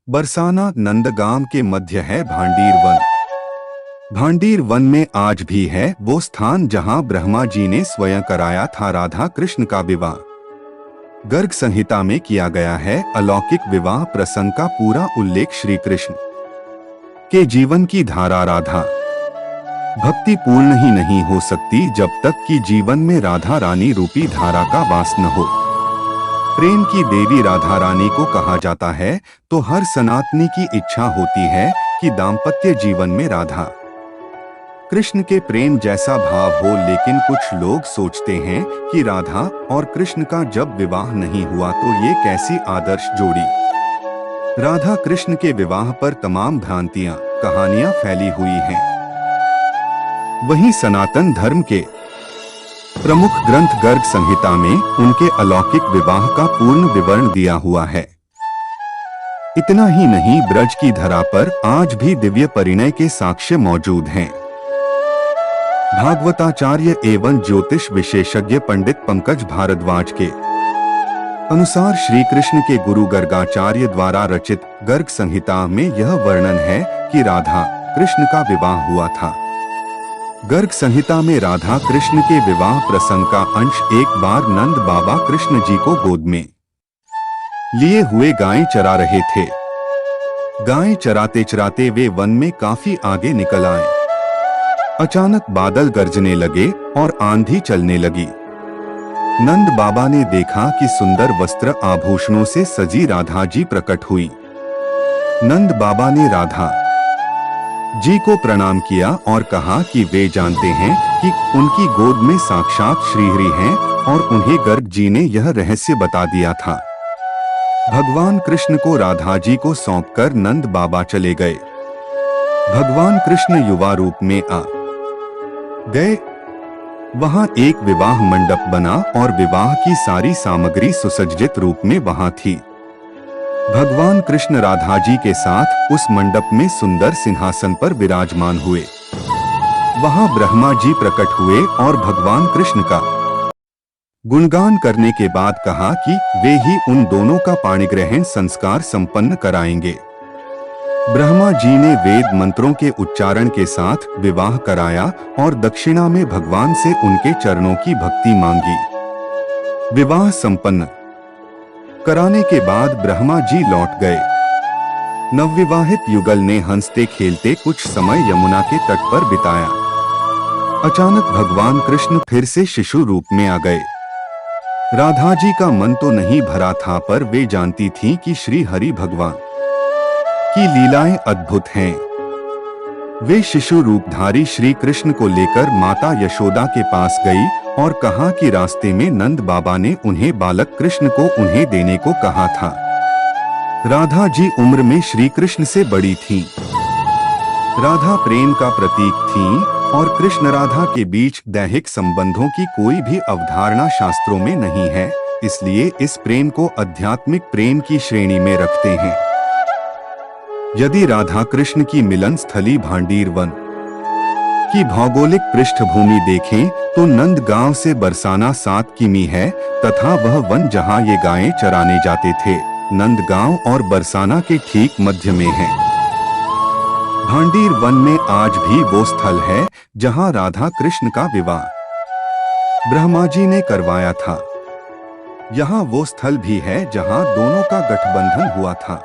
बरसाना नंदगांव के मध्य है Bhandir one. Bhandir one में आज भी है वो स्थान जहां ब्रह्मा जी ने स्वयं कराया था राधा कृष्ण का विवाह। गर्ग संहिता में किया गया है अलौकिक विवाह प्रसंग का पूरा उल्लेख। श्री कृष्ण के जीवन की धारा राधा भक्ति पूर्ण ही नहीं हो सकती जब तक कि जीवन में राधा रानी रूपी धारा का वास न हो। प्रेम की देवी राधा रानी को कहा जाता है तो हर सनातनी की इच्छा होती है कि दाम्पत्य जीवन में राधा कृष्ण के प्रेम जैसा भाव हो, लेकिन कुछ लोग सोचते हैं कि राधा और कृष्ण का जब विवाह नहीं हुआ तो ये कैसी आदर्श जोड़ी। राधा कृष्ण के विवाह पर तमाम भ्रांतियां, कहानियां फैली हुई हैं। वहीं सनातन धर्म के प्रमुख ग्रंथ गर्ग संहिता में उनके अलौकिक विवाह का पूर्ण विवरण दिया हुआ है। इतना ही नहीं, ब्रज की धरा पर आज भी दिव्य परिणय के साक्ष्य मौजूद हैं। भागवताचार्य एवं ज्योतिष विशेषज्ञ पंडित पंकज भारद्वाज के अनुसार श्री कृष्ण के गुरु गर्गाचार्य द्वारा रचित गर्ग संहिता में यह वर्णन है कि राधा कृष्ण का विवाह हुआ था। गर्ग संहिता में राधा कृष्ण के विवाह प्रसंग का अंश एक बार नंद बाबा कृष्ण जी को गोद में लिए हुए गायें चरा रहे थे। गायें चराते चराते वे वन में काफी आगे निकल आए। अचानक बादल गरजने लगे और आंधी चलने लगी। नंद बाबा ने देखा कि सुंदर वस्त्र आभूषणों से सजी राधा जी प्रकट हुई। नंद बाबा ने राधा जी को प्रणाम किया और कहा कि वे जानते हैं कि उनकी गोद में साक्षात श्रीहरि हैं और उन्हें गर्ग जी ने यह रहस्य बता दिया था। भगवान कृष्ण को राधा जी को सौंपकर नंद बाबा चले गए। भगवान कृष्ण युवा रूप में आ गए। वहां एक विवाह मंडप बना और विवाह की सारी सामग्री सुसज्जित रूप में वहां थी। भगवान कृष्ण राधा जी के साथ उस मंडप में सुंदर सिंहासन पर विराजमान हुए। वहां ब्रह्मा जी प्रकट हुए और भगवान कृष्ण का गुणगान करने के बाद कहा कि वे ही उन दोनों का पाणिग्रहण संस्कार संपन्न कराएंगे। ब्रह्मा जी ने वेद मंत्रों के उच्चारण के साथ विवाह कराया और दक्षिणा में भगवान से उनके चरणों की भक्ति मांगी। विवाह संपन्न कराने के बाद ब्रह्मा जी लौट गए। नवविवाहित युगल ने हंसते खेलते कुछ समय यमुना के तट पर बिताया। अचानक भगवान कृष्ण फिर से शिशु रूप में आ गए। राधा जी का मन तो नहीं भरा था, पर वे जानती थीं कि श्री हरि भगवान की लीलाएं अद्भुत हैं। वे शिशु रूपधारी श्री कृष्ण को लेकर माता यशोदा के पास गई और कहा कि रास्ते में नंद बाबा ने उन्हें बालक कृष्ण को उन्हें देने को कहा था। राधा जी उम्र में श्री कृष्ण से बड़ी थीं। राधा प्रेम का प्रतीक थीं और कृष्ण राधा के बीच दैहिक संबंधों की कोई भी अवधारणा शास्त्रों में नहीं है, इसलिए इस प्रेम को आध्यात्मिक प्रेम की श्रेणी में रखते हैं। यदि राधा कृष्ण की मिलन स्थली भांडीर वन की भौगोलिक पृष्ठभूमि देखें तो नंदगांव से बरसाना 7 किमी है तथा वह वन जहां ये गायें चराने जाते थे नंदगांव और बरसाना के ठीक मध्य में है। भांडीर वन में आज भी वो स्थल है जहां राधा कृष्ण का विवाह ब्रह्मा जी ने करवाया था। यहाँ वो स्थल भी है जहां दोनों का गठबंधन हुआ था।